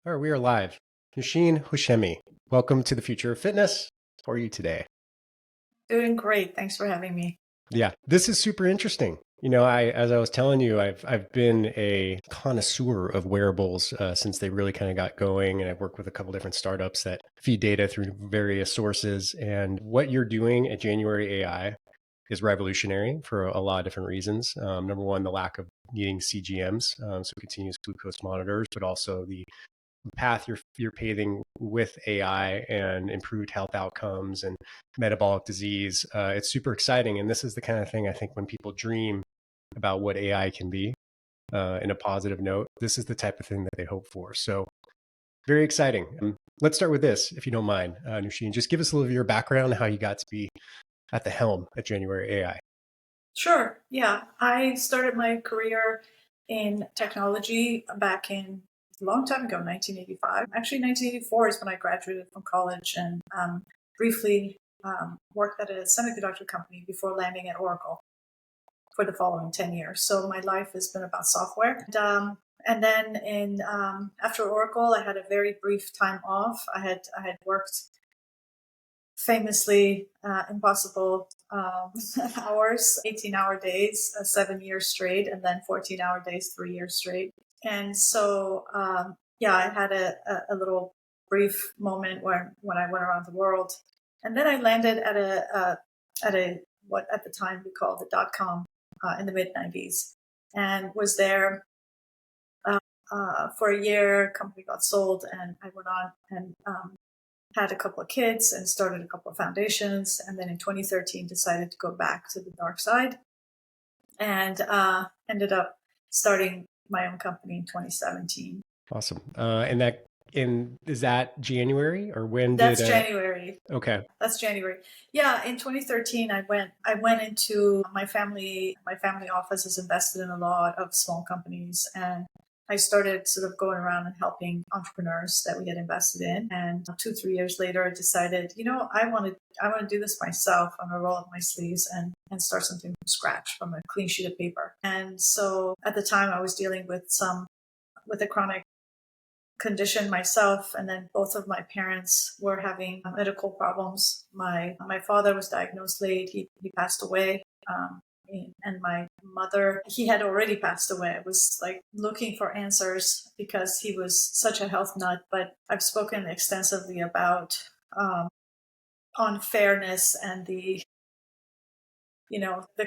All right, we are live. Nosheen Hashemi, welcome to the future of fitness. How are you today? Doing great. Thanks for having me. Yeah, this is super interesting. As I was telling you, I've been a connoisseur of wearables since they really kind of got going, and I've worked with a couple different startups that feed data through various sources. And what you're doing at January AI is revolutionary for a lot of different reasons. Number one, the lack of needing CGMs, so continuous glucose monitors, but also the path you're paving with AI and improved health outcomes and metabolic disease. It's super exciting, and this is the kind of thing I think when people dream about what AI can be in a positive note, this is the type of thing that they hope for. So very exciting. Let's start with this, if you don't mind, Nusheen. Just give us a little of your background, how you got to be at the helm at January AI. Sure. Yeah. I started my career in technology back in a long time ago, 1985. Actually, 1984 is when I graduated from college and briefly worked at a semiconductor company before landing at Oracle for the following 10 years. So my life has been about software. And then after Oracle, I had a very brief time off. I had worked famously impossible hours, 18-hour days, 7 years straight, and then 14-hour days, 3 years straight. And so, I had a little brief moment when I went around the world. And then I landed at what at the time we called the dot-com in the mid-90s, and was there for a year. Company got sold, and I went on and had a couple of kids and started a couple of foundations. And then in 2013, decided to go back to the dark side and ended up starting my own company in 2017. Awesome. And is that January or when did? That's January. Okay. That's January. Yeah, in 2013, I went into my family. My family office is invested in a lot of small companies, and I started sort of going around and helping entrepreneurs that we had invested in. And 2, 3 years later, I decided, I want to do this myself. I'm gonna roll up my sleeves and start something from scratch from a clean sheet of paper. And so at the time, I was dealing with a chronic condition myself, and then both of my parents were having medical problems. My father was diagnosed late. He passed away. And my mother, he had already passed away. I was like looking for answers because he was such a health nut. But I've spoken extensively about unfairness and the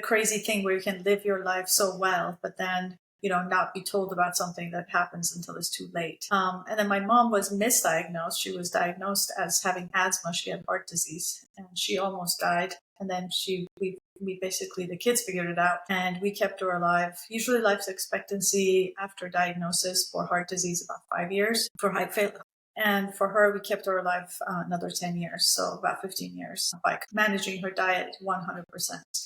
crazy thing where you can live your life so well, but then not be told about something that happens until it's too late. And then my mom was misdiagnosed. She was diagnosed as having asthma. She had heart disease, and she almost died. And then we basically, the kids figured it out, and we kept her alive. Usually life expectancy after diagnosis for heart disease about 5 years for heart failure. And for her, we kept her alive another 10 years, so about 15 years, by managing her diet 100%,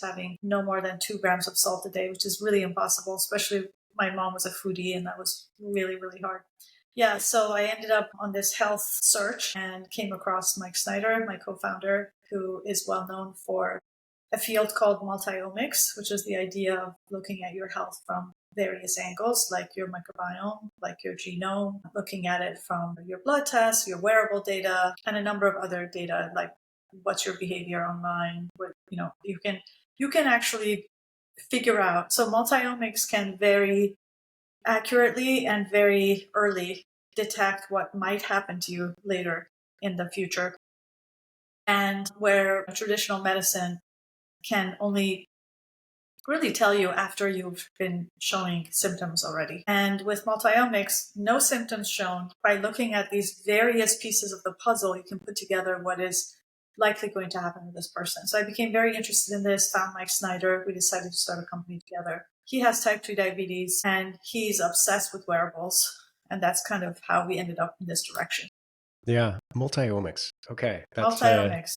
having no more than 2 grams of salt a day, which is really impossible, especially my mom was a foodie, and that was really, really hard. Yeah, so I ended up on this health search and came across Mike Snyder, my co-founder, who is well known for a field called multiomics, which is the idea of looking at your health from various angles, like your microbiome, like your genome, looking at it from your blood tests, your wearable data, and a number of other data, like what's your behavior online. You can actually figure out. So multiomics can very accurately and very early detect what might happen to you later in the future, and where traditional medicine can only really tell you after you've been showing symptoms already. And with multiomics, no symptoms shown. By looking at these various pieces of the puzzle, you can put together what is likely going to happen with this person. So I became very interested in this, found Mike Snyder. We decided to start a company together. He has type 2 diabetes, and he's obsessed with wearables. And that's kind of how we ended up in this direction. Yeah, multiomics. Okay, Multiomics.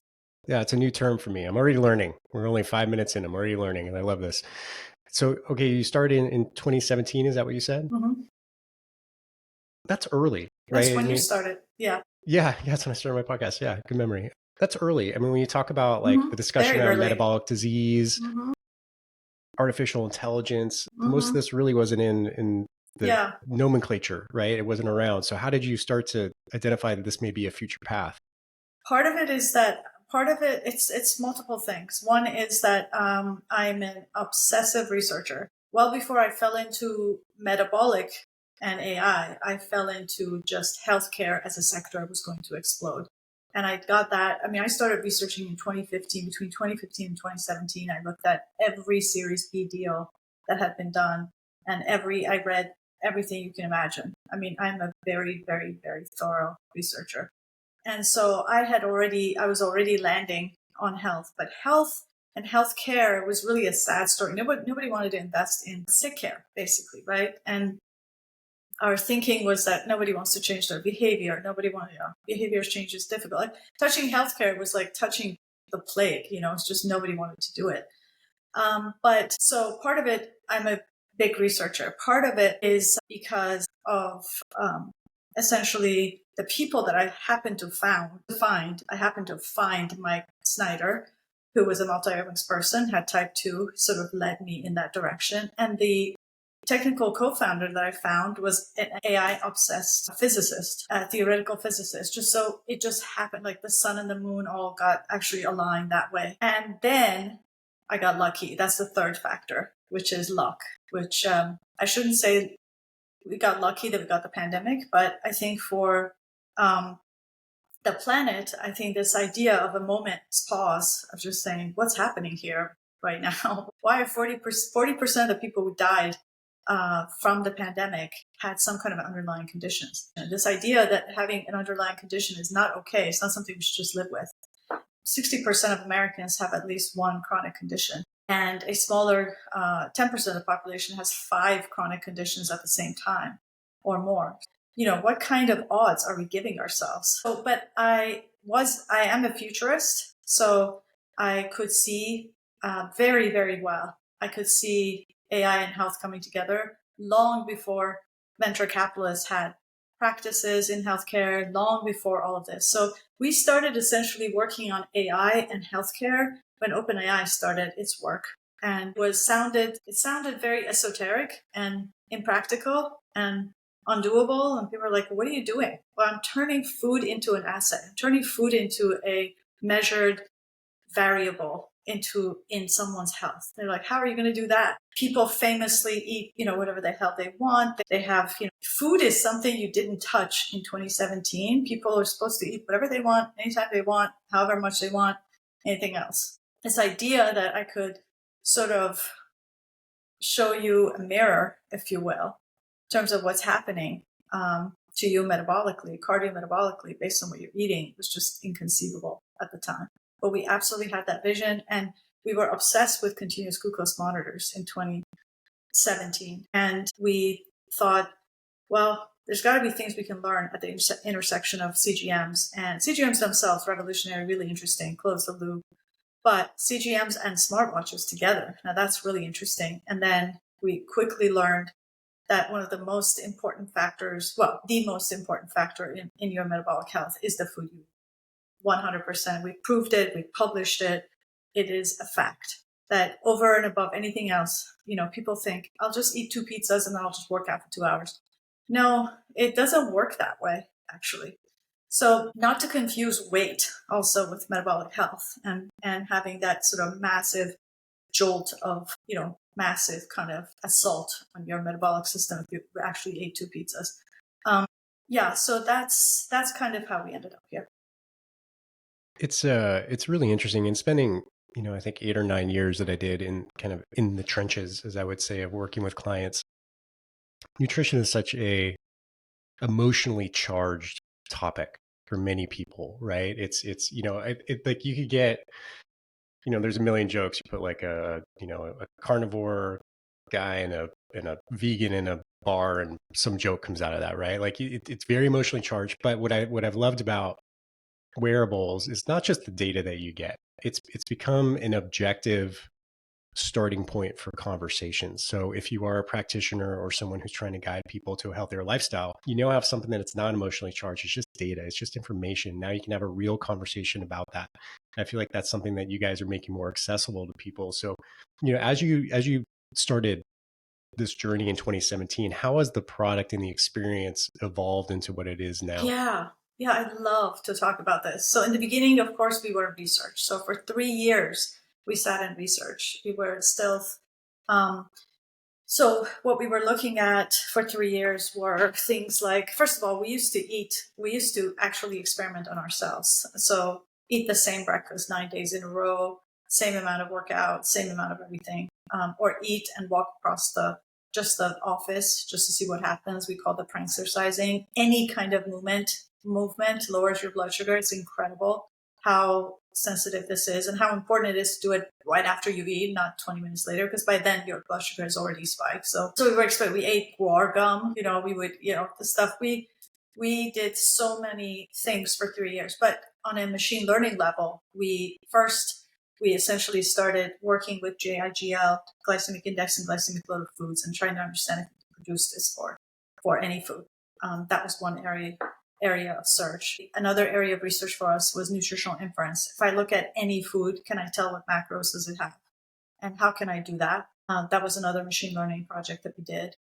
yeah, it's a new term for me. I'm already learning. We're only 5 minutes in. I'm already learning, and I love this. So, okay, you started in 2017. Is that what you said? Mm-hmm. That's early, That's right? I when you mean, started. Yeah. yeah, that's when I started my podcast. Yeah, good memory. That's early. I mean, when you talk about like Mm-hmm. the discussion Very around early. metabolic disease, Mm-hmm. artificial intelligence, most of Mm-hmm. this really wasn't in the Yeah. nomenclature, right? It wasn't around. So how did you start to identify that this may be a future path? Part of it is that part of it it's multiple things. One is that I'm an obsessive researcher. Well, before I fell into metabolic and AI, I fell into just healthcare as a sector was going to explode. And I got that. I mean, I started researching in 2015. Between 2015 and 2017, I looked at every Series B deal that had been done, and I read everything you can imagine. I mean, I'm a very, very, very thorough researcher. And so I was already landing on health, but health and healthcare was really a sad story. Nobody wanted to invest in sick care, basically, right? And our thinking was that nobody wants to change their behavior. Nobody wanted, behavior change is difficult. Like, touching healthcare was like touching the plague, it's just nobody wanted to do it. But so part of it, I'm a big researcher. Part of it is because of essentially the people that I happened to find. I happened to find Mike Snyder, who was a multiomics person, had type 2, sort of led me in that direction. And the technical co-founder that I found was an AI obsessed physicist, a theoretical physicist. It just happened, like the sun and the moon all got actually aligned that way. And then I got lucky. That's the third factor, which is luck, which I shouldn't say we got lucky that we got the pandemic, but I think for the planet, I think this idea of a moment's pause of just saying, what's happening here right now? Why are 40% of the people who died from the pandemic had some kind of underlying conditions? And this idea that having an underlying condition is not okay, it's not something we should just live with. 60% of Americans have at least one chronic condition, and a smaller 10% of the population has 5 chronic conditions at the same time or more. What kind of odds are we giving ourselves? But I am a futurist, so I could see very, very well. I could see AI and health coming together long before venture capitalists had practices in healthcare, long before all of this. So we started essentially working on AI and healthcare when OpenAI started its work, and it sounded very esoteric and impractical and undoable. And people were like, what are you doing? Well, I'm turning food into an asset. I'm turning food into a measured variable in someone's health. They're like, how are you going to do that? People famously eat, whatever the hell they want. They have, food is something you didn't touch in 2017. People are supposed to eat whatever they want, anytime they want, however much they want, anything else. This idea that I could sort of show you a mirror, if you will, in terms of what's happening to you metabolically, cardiometabolically, based on what you're eating, was just inconceivable at the time. But we absolutely had that vision, and we were obsessed with continuous glucose monitors in 2017. And we thought, well, there's got to be things we can learn at the intersection of CGMs, and CGMs themselves, revolutionary, really interesting, close the loop. But CGMs and smartwatches together, now that's really interesting. And then we quickly learned that one of the most important factors, well, the most important factor in your metabolic health is the food you eat. 100%. We proved it. We published it. It is a fact that over and above anything else, people think, I'll just eat 2 pizzas and then I'll just work out for 2 hours. No, it doesn't work that way, actually. So not to confuse weight also with metabolic health and having that sort of massive jolt of, massive kind of assault on your metabolic system if you actually ate 2 pizzas. So that's kind of how we ended up here. It's really interesting. And spending, I think 8 or 9 years that I did in kind of in the trenches, as I would say, of working with clients, nutrition is such a emotionally charged topic for many people, right? It's like you could get, there's a million jokes. You put like a carnivore guy and a vegan in a bar, and some joke comes out of that, right? Like it's very emotionally charged. But what I've loved about wearables is not just the data that you get. It's become an objective starting point for conversations. So if you are a practitioner or someone who's trying to guide people to a healthier lifestyle, have something that it's not emotionally charged. It's just data. It's just information. Now you can have a real conversation about that. I feel like that's something that you guys are making more accessible to people. So, as you started this journey in 2017, how has the product and the experience evolved into what it is now? Yeah. Yeah, I'd love to talk about this. So in the beginning, of course, we were in research. So for 3 years, we sat in research. We were stealth. Um, so what we were looking at for 3 years were things like, first of all, we used to actually experiment on ourselves. So eat the same breakfast 9 days in a row, same amount of workout, same amount of everything, or eat and walk across the office just to see what happens. We call it prankstercising. Any kind of movement lowers your blood sugar. It's incredible how sensitive this is and how important it is to do it right after you eat, not 20 minutes later, because by then your blood sugar is already spiked. So we ate guar gum, we would, the stuff we did so many things for 3 years. But on a machine learning level, we essentially started working with GIGL, glycemic index and glycemic load of foods, and trying to understand if we can produce this for any food. That was one area of search. Another area of research for us was nutritional inference. If I look at any food, can I tell what macros does it have? And how can I do that? That was another machine learning project that we did.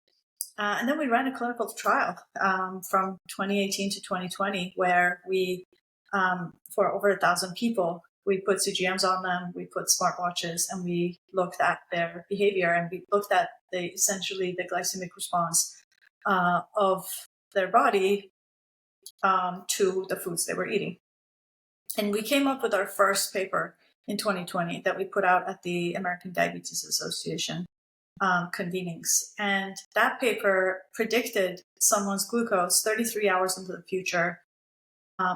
And then we ran a clinical trial from 2018 to 2020, where for over 1,000 people, we put CGMs on them, we put smartwatches, and we looked at their behavior, and we looked at essentially the glycemic response of their body to the foods they were eating. And we came up with our first paper in 2020 that we put out at the American Diabetes Association convenings. And that paper predicted someone's glucose 33 hours into the future,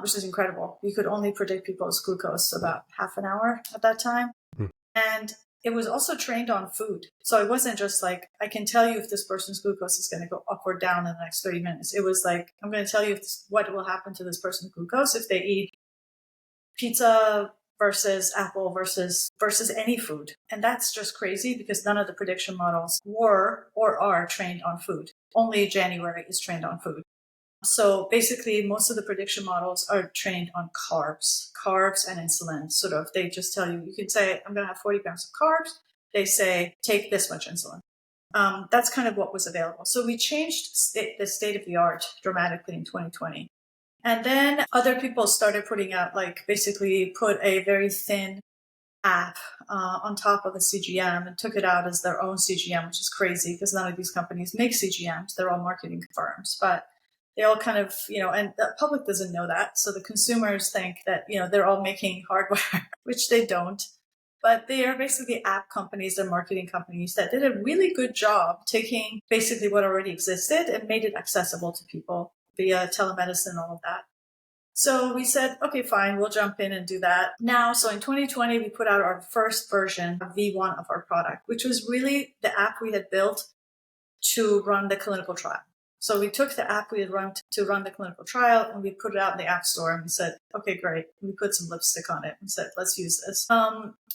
which is incredible. We could only predict people's glucose about half an hour at that time. Hmm. And it was also trained on food. So it wasn't just like, I can tell you if this person's glucose is going to go up or down in the next 30 minutes. It was like, I'm going to tell you what will happen to this person's glucose if they eat pizza versus apple versus any food. And that's just crazy because none of the prediction models were or are trained on food. Only January is trained on food. So basically, most of the prediction models are trained on carbs and insulin. Sort of, they just tell you, you can say, I'm going to have 40 grams of carbs. They say, take this much insulin. That's kind of what was available. So we changed the state of the art dramatically in 2020. And then other people started putting out, like, basically put a very thin app on top of a CGM and took it out as their own CGM, which is crazy because none of these companies make CGMs. They're all marketing firms, but they all kind of, and the public doesn't know that. So the consumers think that, they're all making hardware, which they don't. But they are basically app companies, they're marketing companies that did a really good job taking basically what already existed and made it accessible to people via telemedicine and all of that. So we said, okay, fine, we'll jump in and do that now. So in 2020, we put out our first version of V1 of our product, which was really the app we had built to run the clinical trial. So we took the app we had run to run the clinical trial and we put it out in the app store and we said, okay, great. We put some lipstick on it and said, let's use this.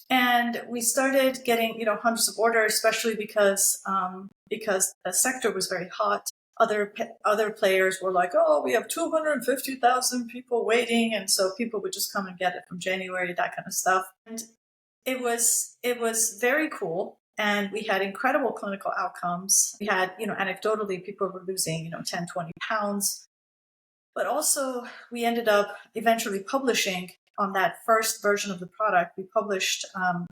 And we started getting, hundreds of orders, especially because the sector was very hot. Other players were like, oh, we have 250,000 people waiting. And so people would just come and get it from January, that kind of stuff. And it was very cool. And we had incredible clinical outcomes. We had, anecdotally, people were losing, 10, 20 pounds. But also we ended up eventually publishing on that first version of the product. We published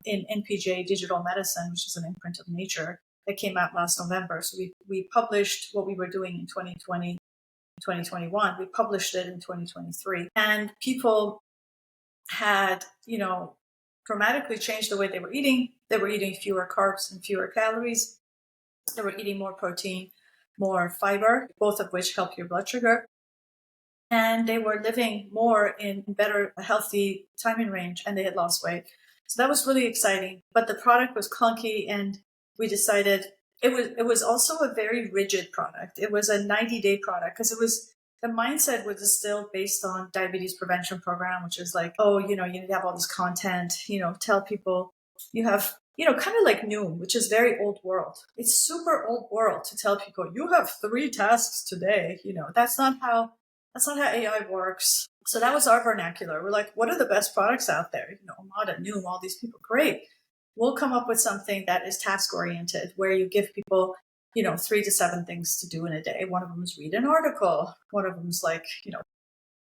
in NPJ Digital Medicine, which is an imprint of Nature that came out last November. So we published what we were doing in 2020, 2021. We published it in 2023. And people had, dramatically changed the way they were eating. They were eating fewer carbs and fewer calories. They were eating more protein, more fiber, both of which help your blood sugar. And they were living more in better, healthy timing range, and they had lost weight. So that was really exciting. But the product was clunky, and we decided it was also a very rigid product. It was a 90-day product because the mindset was still based on diabetes prevention program, which is like, oh, you need to have all this content, tell people you have, kind of like Noom, which is very old world. It's super old world to tell people you have 3 tasks today. That's not how AI works. So that was our vernacular. We're like, what are the best products out there? Omada, Noom, all these people, great. We'll come up with something that is task oriented, where you give people 3 to 7 things to do in a day. One of them is read an article. One of them is like,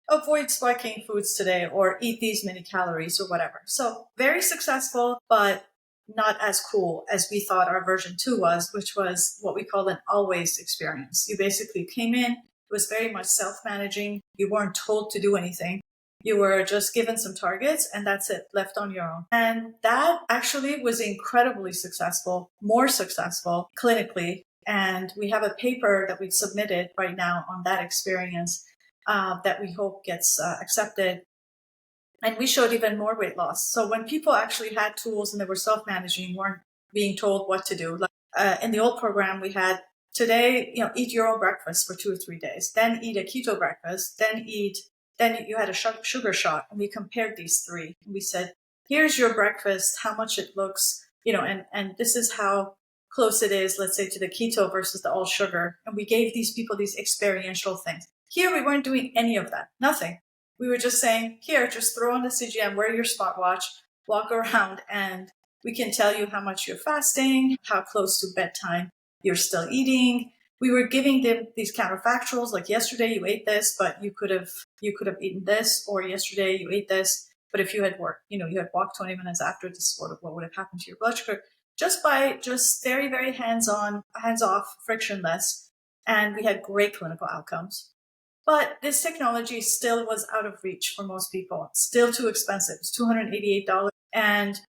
avoid spiking foods today or eat these many calories or whatever. So very successful, but not as cool as we thought our version 2 was, which was what we call an always experience. You basically came in, it was very much self-managing. You weren't told to do anything. You were just given some targets and that's it, left on your own. And that actually was incredibly successful, more successful clinically. And we have a paper that we've submitted right now on that experience that we hope gets accepted. And we showed even more weight loss. So when people actually had tools and they were self-managing, weren't being told what to do. Like, in the old program, we had today, eat your own breakfast for 2 or 3 days, then eat a keto breakfast, then you had a sugar shot. And we compared these three. And we said, here's your breakfast, how much it looks, and this is how close it is, let's say, to the keto versus the all sugar. And we gave these people these experiential things. Here, we weren't doing any of that, nothing. We were just saying, here, just throw on the CGM, wear your smartwatch, walk around, and we can tell you how much you're fasting, how close to bedtime you're still eating. We were giving them these counterfactuals, like yesterday you ate this, but you could have eaten this, or yesterday you ate this, but if you had worked, you had walked 20 minutes after, this is what would have happened to your blood sugar, just by very, very hands-off, frictionless, and we had great clinical outcomes. But this technology still was out of reach for most people, still too expensive. It's $288. And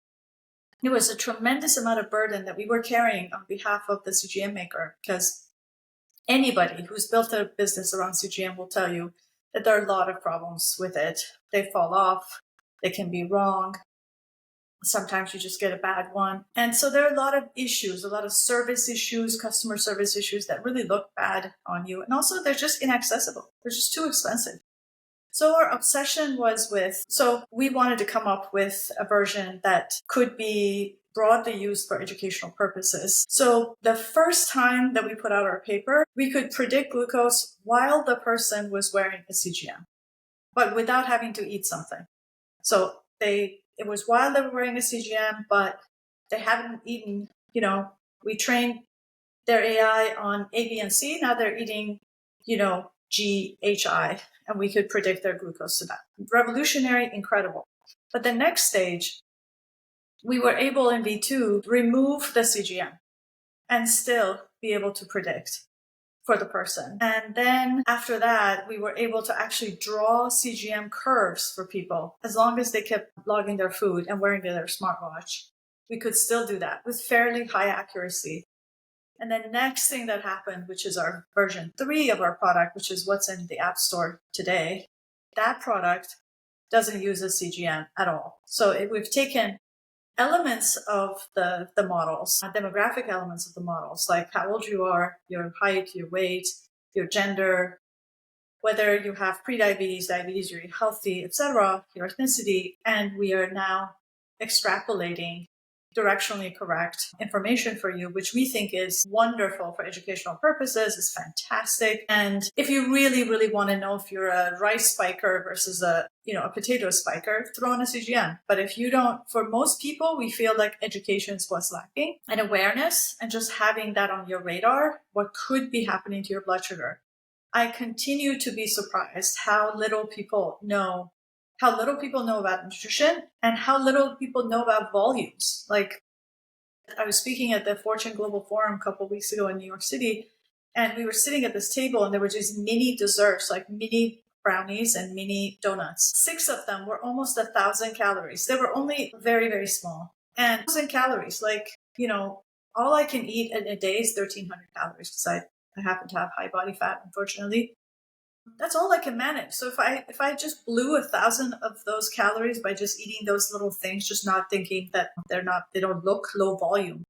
it was a tremendous amount of burden that we were carrying on behalf of the CGM maker, because anybody who's built a business around CGM will tell you that there are a lot of problems with it. They fall off, they can be wrong. Sometimes you just get a bad one. And so there are a lot of issues, a lot of service issues, customer service issues that really look bad on you. And also they're just inaccessible. They're just too expensive. So our obsession was so we wanted to come up with a version that could be broadly used for educational purposes. So the first time that we put out our paper, we could predict glucose while the person was wearing a CGM, but without having to eat something. So it was while they were wearing a CGM, but they haven't eaten, we trained their AI on A, B, and C. Now they're eating, G, H, I, and we could predict their glucose to that. Revolutionary, incredible. But the next stage, we were able in V2 to remove the CGM and still be able to predict for the person. And then after that, we were able to actually draw CGM curves for people. As long as they kept logging their food and wearing their smartwatch, we could still do that with fairly high accuracy. And then next thing that happened, which is our version 3 of our product, which is what's in the App Store today, that product doesn't use a CGM at all. So we've taken elements of the models, demographic elements of the models, like how old you are, your height, your weight, your gender, whether you have prediabetes, diabetes, you're healthy, etc., your ethnicity, and we are now extrapolating directionally correct information for you, which we think is wonderful for educational purposes, is fantastic. And if you really, really want to know if you're a rice spiker versus a potato spiker, throw on a CGM. But if you don't, for most people, we feel like education is what's lacking, and awareness, and just having that on your radar, what could be happening to your blood sugar. I continue to be surprised how little people know about nutrition and how little people know about volumes. Like, I was speaking at the Fortune Global Forum a couple of weeks ago in New York City, and we were sitting at this table and there were just mini desserts, like mini brownies and mini donuts. 6 of them were almost 1,000 calories. They were only very, very small. And 1,000 calories, all I can eat in a day is 1,300 calories, because I happen to have high body fat, unfortunately. That's all I can manage. So if I just blew 1,000 of those calories by just eating those little things, just not thinking that they don't look low volume.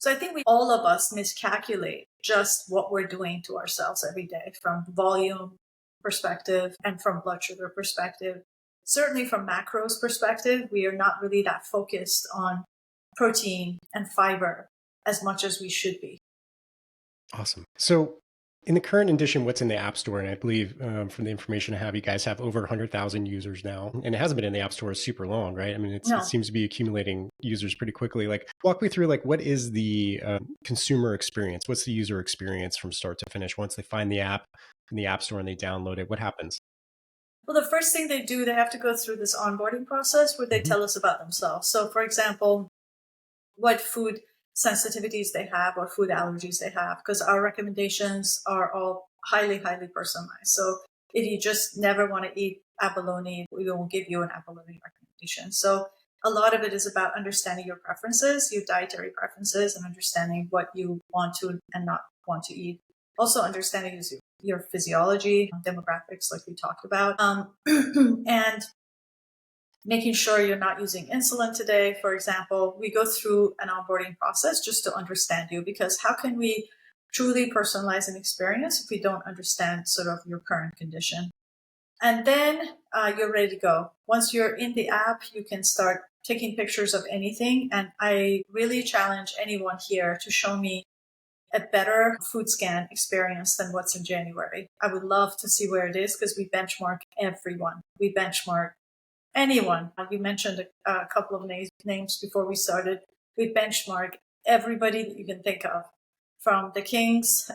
So I think all of us miscalculate just what we're doing to ourselves every day, from volume perspective and from blood sugar perspective. Certainly from macros perspective, we are not really that focused on protein and fiber as much as we should be. Awesome. So In the current edition, what's in the App Store, and I believe from the information I have, you guys have over 100,000 users now, and it hasn't been in the App Store super long, right? I mean, it No. seems to be accumulating users pretty quickly. Like, walk me through, like, what is the consumer experience? What's the user experience from start to finish once they find the app in the App Store and they download it? What happens? Well, the first thing they do, they have to go through this onboarding process where they Hmm. tell us about themselves. So, for example, what food sensitivities they have or food allergies they have, because our recommendations are all highly, highly personalized. So, if you just never want to eat abalone, we won't give you an abalone recommendation. So, a lot of it is about understanding your preferences, your dietary preferences, and understanding what you want to and not want to eat. Also, understanding your physiology, demographics, like we talked about, and making sure you're not using insulin today, for example. We go through an onboarding process just to understand you, because how can we truly personalize an experience if we don't understand sort of your current condition? And then you're ready to go. Once you're in the app, you can start taking pictures of anything. And I really challenge anyone here to show me a better food scan experience than what's in January. I would love to see where it is, because we benchmark everyone. We benchmark anyone. You mentioned a couple of names before we started. We benchmark everybody that you can think of, from the kings,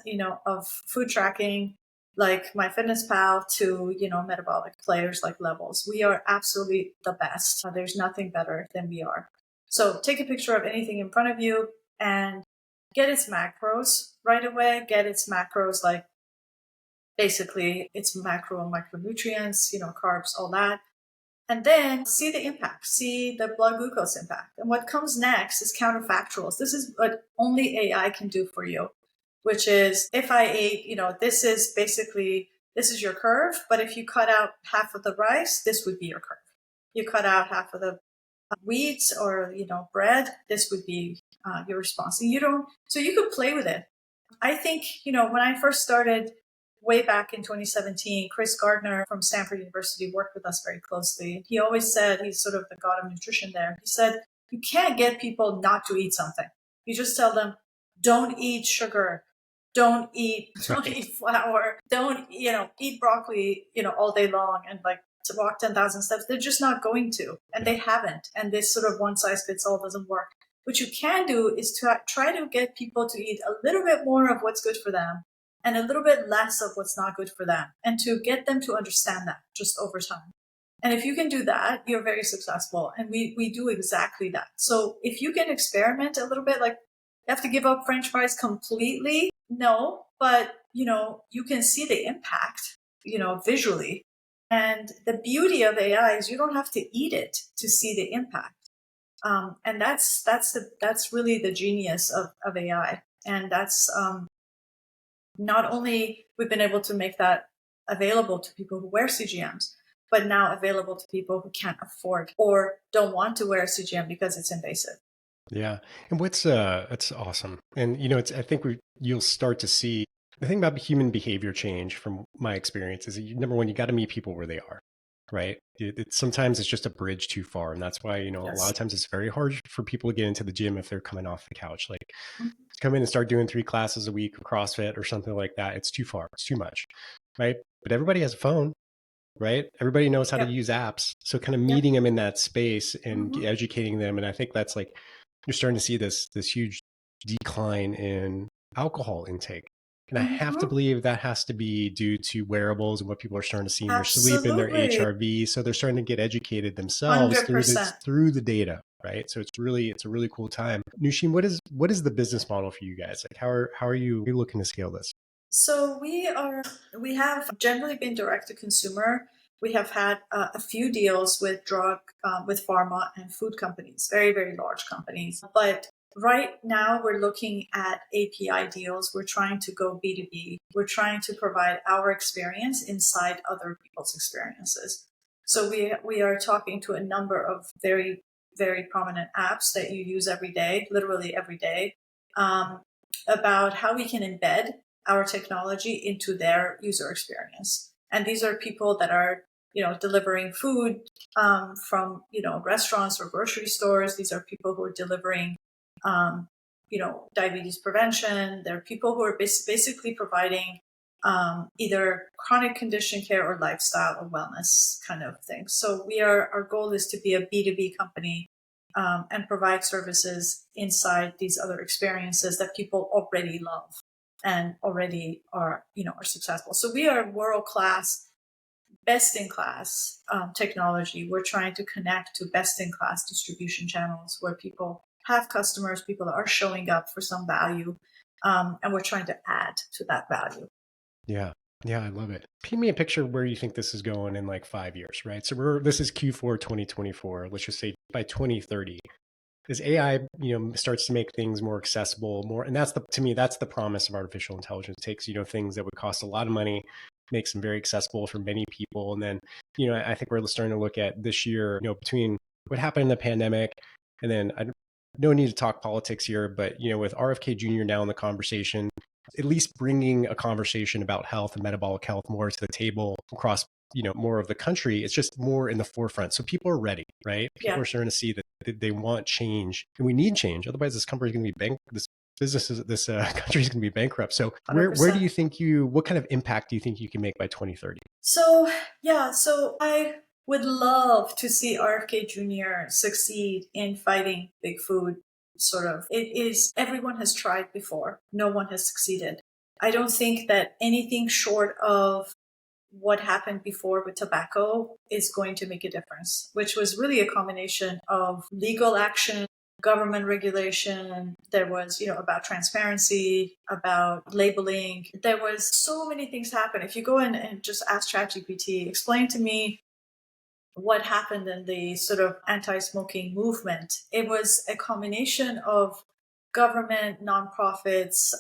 of food tracking, like MyFitnessPal, to, metabolic players like Levels. We are absolutely the best. There's nothing better than we are. So take a picture of anything in front of you and get its macros right away. Get its macros, like basically its macro and micronutrients, carbs, all that, and then see the impact, see the blood glucose impact. And what comes next is counterfactuals. This is what only AI can do for you, which is, if I ate, this is your curve, but if you cut out half of the rice, this would be your curve. You cut out half of the wheat or, bread, this would be your response. And so you could play with it. I think, when I first started way back in 2017, Chris Gardner from Stanford University worked with us very closely. He always said, he's sort of the god of nutrition there. He said, you can't get people not to eat something. You just tell them, don't eat sugar, don't Right. eat flour, don't, eat broccoli, all day long, and like to walk 10,000 steps. They're just not going to, and Yeah. they haven't. And this sort of one size fits all doesn't work. What you can do is to try to get people to eat a little bit more of what's good for them and a little bit less of what's not good for them, and to get them to understand that just over time. And if you can do that, you're very successful. And we do exactly that. So if you can experiment a little bit, like, you have to give up French fries completely? No, but you can see the impact, visually. And the beauty of AI is you don't have to eat it to see the impact. And that's really the genius of AI. And that's not only we've been able to make that available to people who wear CGMs, but now available to people who can't afford or don't want to wear a CGM because it's invasive. Yeah. And what's that's awesome. And it's I think you'll start to see the thing about human behavior change from my experience is that number one, you got to meet people where they are, right? Sometimes it's just a bridge too far, and that's why a lot Yes. of times it's very hard for people to get into the gym if they're coming off the couch. Like, Mhm. to come in and start doing 3 classes a week of CrossFit or something like that, it's too far. It's too much, right? But everybody has a phone, right? Everybody knows how to Yep. use apps. So kind of Yep. meeting them in that space and Hmm. educating them. And I think that's like you're starting to see this huge decline in alcohol intake. And I have to Hmm. believe that has to be due to wearables and what people are starting to see in their sleep and their Absolutely. HRV. So they're starting to get educated themselves through this 100%. through the data, right? So it's a really cool time. Nushin, what is the business model for you guys? Like how are you looking to scale this? So we have generally been direct to consumer. We have had a few deals with pharma and food companies, very, very large companies. But right now we're looking at API deals. We're trying to go B2B. We're trying to provide our experience inside other people's experiences. So we are talking to a number of very, very prominent apps that you use every day, literally every day, um, about how we can embed our technology into their user experience. And these are people that are, delivering food from, restaurants or grocery stores. These are people who are delivering, diabetes prevention. They're people who are basically providing either chronic condition care or lifestyle or wellness kind of thing. So our goal is to be a B2B company, and provide services inside these other experiences that people already love and already are successful. So we are world class, best in class technology. We're trying to connect to best in class distribution channels where people have customers, people that are showing up for some value, and we're trying to add to that value. Yeah. Yeah, I love it. Paint me a picture of where you think this is going in like 5 years, right? So this is Q4 2024. Let's just say by 2030, as AI, starts to make things more accessible, and to me, that's the promise of artificial intelligence. It takes, things that would cost a lot of money, makes them very accessible for many people. And then, I think we're starting to look at this year, between what happened in the pandemic, and then no need to talk politics here, but, with RFK Jr. now in the conversation, at least bringing a conversation about health and metabolic health more to the table across more of the country. It's just more in the forefront, so people are ready, right? People Yeah. are starting to see that they want change, and we need change. Otherwise this company is going to be this country is going to be bankrupt. So where 100%. do you think what kind of impact do you think you can make by 2030? So I would love to see RFK Jr. succeed in fighting big food. Sort of, it is, everyone has tried before, no one has succeeded. I don't think that anything short of what happened before with tobacco is going to make a difference, which was really a combination of legal action, government regulation. There was, about transparency, about labeling. There was so many things happen. If you go in and just ask ChatGPT, explain to me what happened in the sort of anti-smoking movement, it was a combination of government, nonprofits,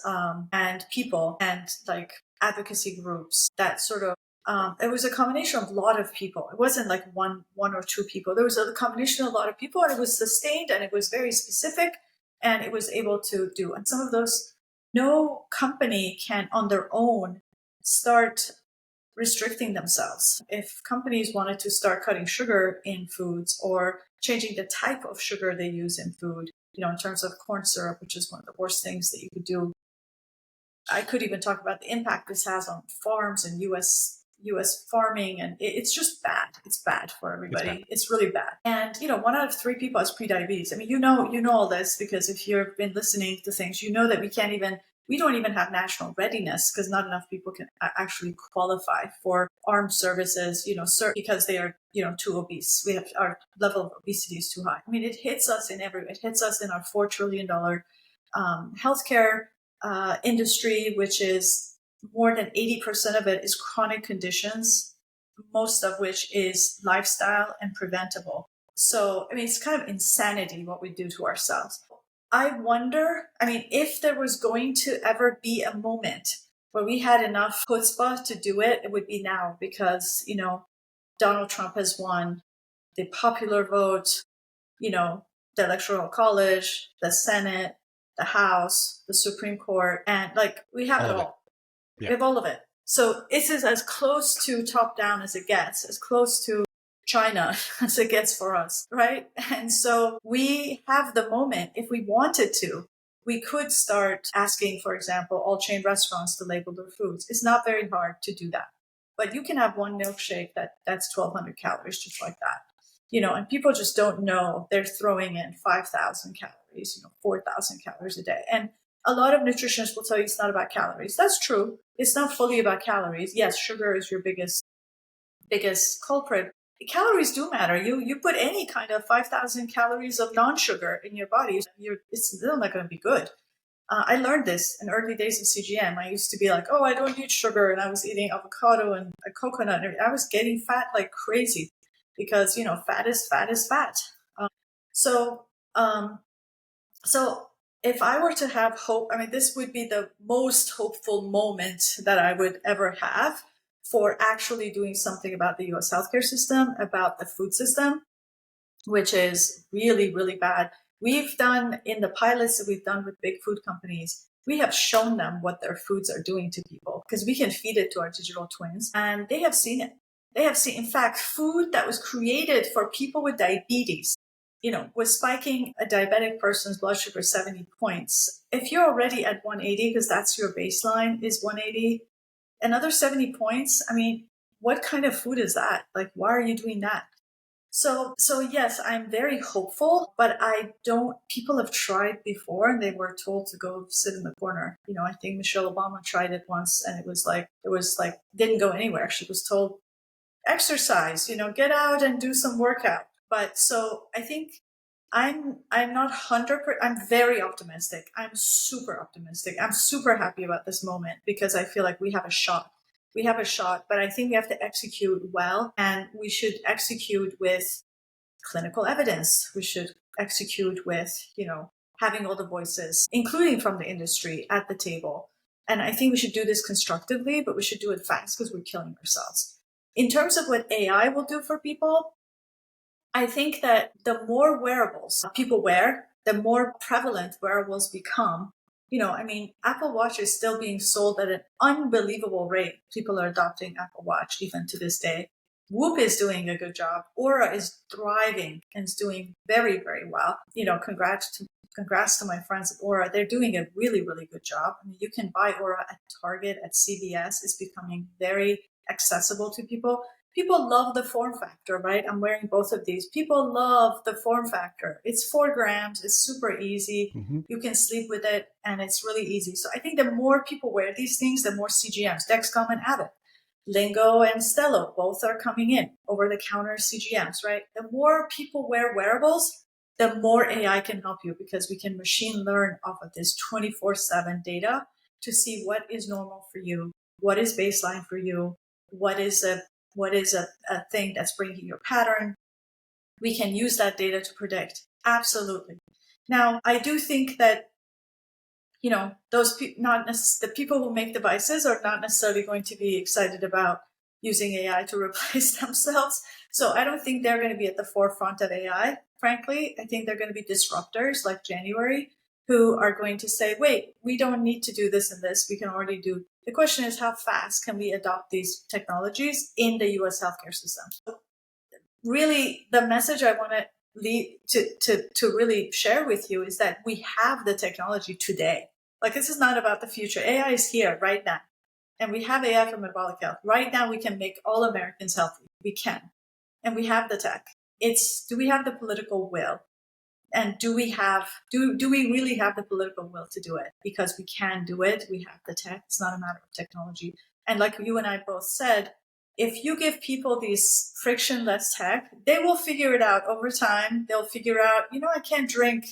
and people, and like advocacy groups that sort of it was a combination of a lot of people. It wasn't like one or two people. There was a combination of a lot of people, and it was sustained, and it was very specific, and it was able to do. And some of those, no company can on their own start restricting themselves. If companies wanted to start cutting sugar in foods or changing the type of sugar they use in food, in terms of corn syrup, which is one of the worst things that you could do. I could even talk about the impact this has on farms and US farming, and it's just bad. It's bad for everybody. It's really bad. And 1 out of 3 people has prediabetes. I mean, you know all this, because if you've been listening to things, you know that we don't even have national readiness because not enough people can actually qualify for armed services, because they are, too obese. Our level of obesity is too high. I mean, it hits us it hits us in our $4 trillion healthcare industry, which is more than 80% of it is chronic conditions, most of which is lifestyle and preventable. So, I mean, it's kind of insanity what we do to ourselves. I wonder, if there was going to ever be a moment where we had enough chutzpah to do it, it would be now, because, Donald Trump has won the popular vote, the Electoral College, the Senate, the House, the Supreme Court, and we have it all. Yeah. We have all of it. So this is as close to top down as it gets, as close to China as it gets for us, right? And so we have the moment, if we wanted to, we could start asking, for example, all chain restaurants to label their foods. It's not very hard to do that. But you can have one milkshake that's 1,200 calories, just like that. And people just don't know they're throwing in 5,000 calories, 4,000 calories a day. And a lot of nutritionists will tell you it's not about calories. That's true. It's not fully about calories. Yes, sugar is your biggest culprit. Calories do matter. You put any kind of 5,000 calories of non-sugar in your body, it's still not going to be good. I learned this in early days of CGM. I used to be like, oh, I don't eat sugar, and I was eating avocado and a coconut, and I was getting fat like crazy because fat is fat is fat. So if I were to have hope, this would be the most hopeful moment that I would ever have for actually doing something about the US healthcare system, about the food system, which is really, really bad. We've done, in the pilots that we've done with big food companies, we have shown them what their foods are doing to people, because we can feed it to our digital twins, and they have seen it. They have seen, in fact, food that was created for people with diabetes, was spiking a diabetic person's blood sugar 70 points. If you're already at 180, because that's your baseline is 180, another 70 points. I mean, what kind of food is that? Like, why are you doing that? So yes, I'm very hopeful, but I don't, people have tried before and they were told to go sit in the corner. I think Michelle Obama tried it once and it was like, didn't go anywhere. She was told, exercise, get out and do some workout. But so I think I'm not 100%, I'm very optimistic. I'm super optimistic. I'm super happy about this moment because I feel like we have a shot. We have a shot, but I think we have to execute well, and we should execute with clinical evidence. We should execute with, having all the voices, including from the industry, at the table. And I think we should do this constructively, but we should do it fast because we're killing ourselves. In terms of what AI will do for people, I think that the more wearables people wear, the more prevalent wearables become. I mean, Apple Watch is still being sold at an unbelievable rate. People are adopting Apple Watch even to this day. Whoop is doing a good job. Aura is thriving and is doing very, very well. Congrats to my friends at Aura. They're doing a really, really good job. I mean, you can buy Aura at Target, at CVS. It's becoming very accessible to people. People love the form factor, right? I'm wearing both of these. People love the form factor. It's 4 grams. It's super easy. Mm-hmm. You can sleep with it, and it's really easy. So I think the more people wear these things, the more CGMs. Dexcom and Abbott, Lingo and Stelo, both are coming in, over-the-counter CGMs, right? The more people wear wearables, the more AI can help you, because we can machine learn off of this 24/7 data to see what is normal for you, what is baseline for you, what is a thing that's bringing your pattern. We can use that data to predict. Absolutely. Now, I do think that, the people who make devices are not necessarily going to be excited about using AI to replace themselves. So I don't think they're going to be at the forefront of AI. Frankly, I think they're going to be disruptors like January, who are going to say, wait, we don't need to do this and this. We can already do. The question is, how fast can we adopt these technologies in the US healthcare system? So really, the message I want to lead to really share with you is that we have the technology today. Like, this is not about the future. AI is here right now. And we have AI for metabolic health. Right now, we can make all Americans healthy. We can. And we have the tech. Do we have the political will? And do we really have the political will to do it? Because we can do it. We have the tech. It's not a matter of technology. And like you and I both said, if you give people these frictionless tech, they will figure it out over time. They'll figure out, I can't drink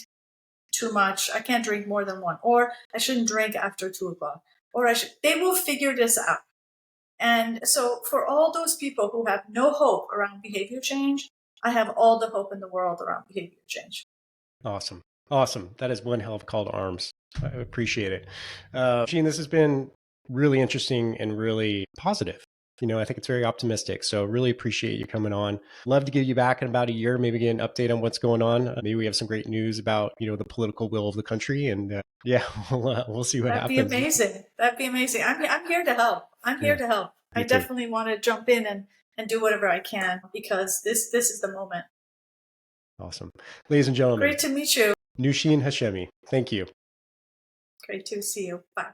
too much. I can't drink more than one, or I shouldn't drink after 2 o'clock, or they will figure this out. And so for all those people who have no hope around behavior change, I have all the hope in the world around behavior change. Awesome. Awesome. That is one hell of a call to arms. I appreciate it. Gene, this has been really interesting and really positive. I think it's very optimistic. So really appreciate you coming on. Love to get you back in about a year, maybe get an update on what's going on. Maybe we have some great news about, the political will of the country. And yeah, we'll see what That'd happens. be amazing. That'd be amazing. I'm here to help. I'm here to help. I definitely want to jump in and do whatever I can, because this is the moment. Awesome. Ladies and gentlemen. Great to meet you. Nosheen Hashemi. Thank you. Great to see you. Bye.